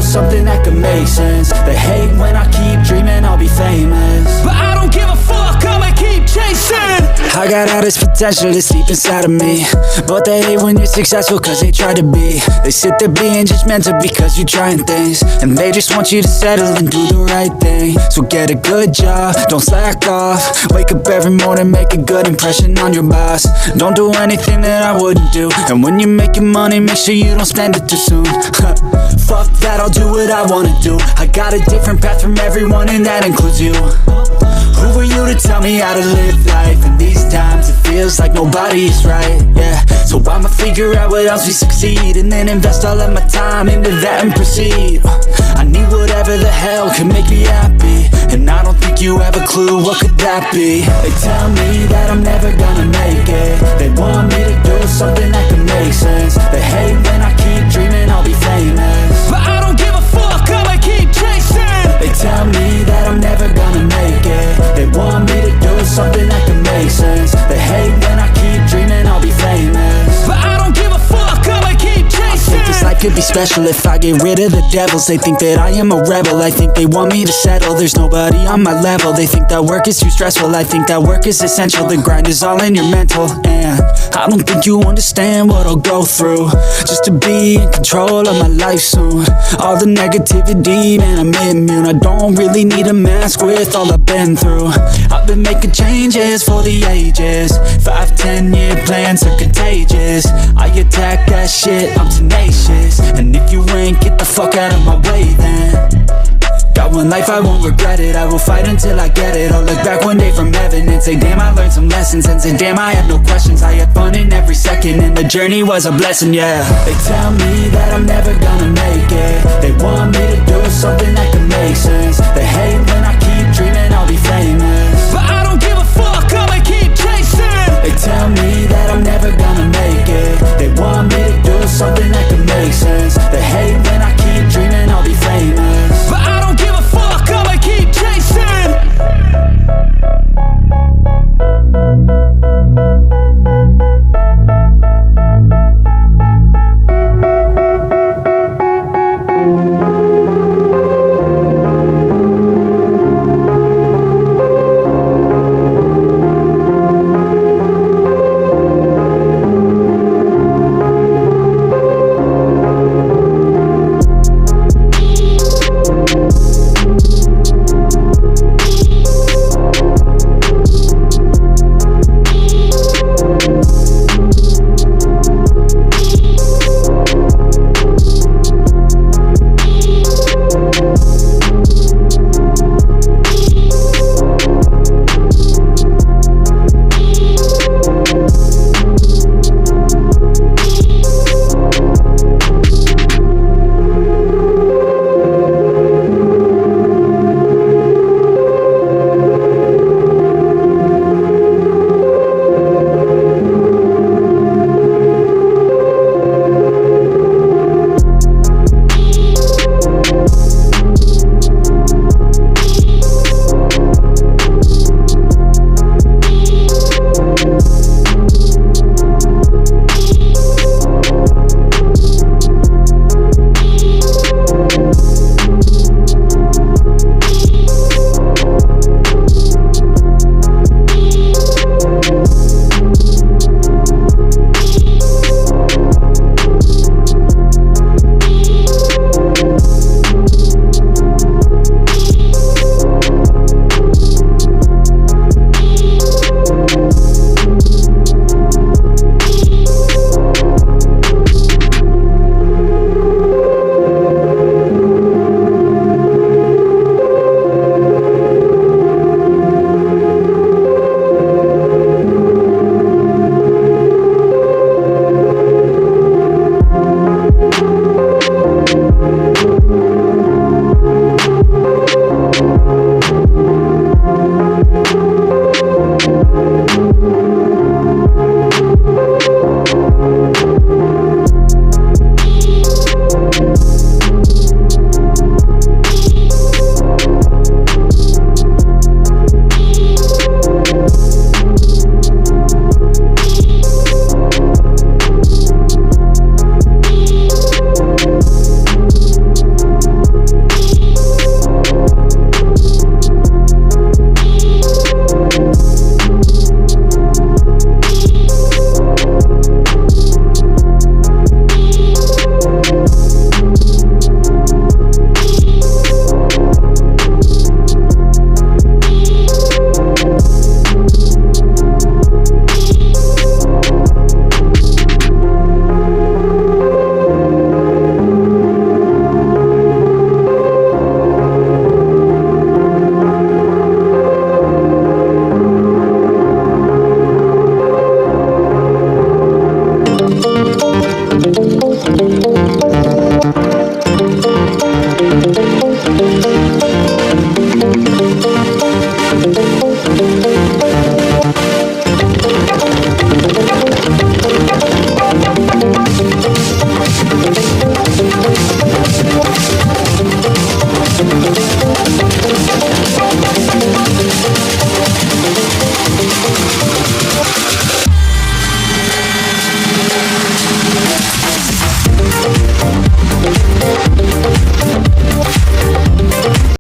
Something that could make sense. They hate when I keep dreaming I'll be famous, but I don't give a fuck, I'ma keep chasing. I got all this potential that's deep inside of me, but they hate when you're successful cause they try to be. They sit there being judgmental because you're trying things, and they just want you to settle and do the right thing. So get a good job, don't slack off. Wake up every morning, make a good impression on your boss. Don't do anything that I wouldn't do, and when you're making money, make sure you don't spend it too soon. Fuck that, I'll do what I wanna do. I got a different path from everyone, and that includes you. Who are you to tell me how to live life? In these times it feels like nobody's right, yeah. So I'ma figure out what else we succeed, and then invest all of my time into that and proceed. I need whatever the hell can make me happy, and I don't think you have a clue what could that be. They tell me that I'm never gonna make it. They want me to do something that can make sense. They hate when I keep dreaming I'll be famous, but I don't give a fuck, I'ma keep chasing. They tell me that I'm never gonna make it. They want me to do something that can make sense. They hate when I keep dreaming I'll be famous, but I don't give a fuck, I'ma keep chasing. I think this life could be special if I get rid of the devils. They think that I am a rebel, I think they want me to settle. There's nobody on my level. They think that work is too stressful, I think that work is essential. The grind is all in your mental, and I don't think you understand what I'll go through just to be in control of my life soon. All the negativity, man, I'm immune. I don't really need a mask with all I've been through. I've been making changes for the ages. 5-10 year plans are contagious. I attack that shit, I'm tenacious. And if you ain't, get the fuck out of my way then. Got one life, I won't regret it. I will fight until I get it. I'll look back one day from heaven and say, damn, I learned some lessons. And say, damn, I had no questions. I had fun in every second, and the journey was a blessing, yeah. They tell me that I'm never gonna make it. They want me to do something that can make sense. They hate when I keep dreaming I'll be famous, but I don't give a fuck, I'ma keep chasing. They tell me that I'm never gonna make it. They want me to do something that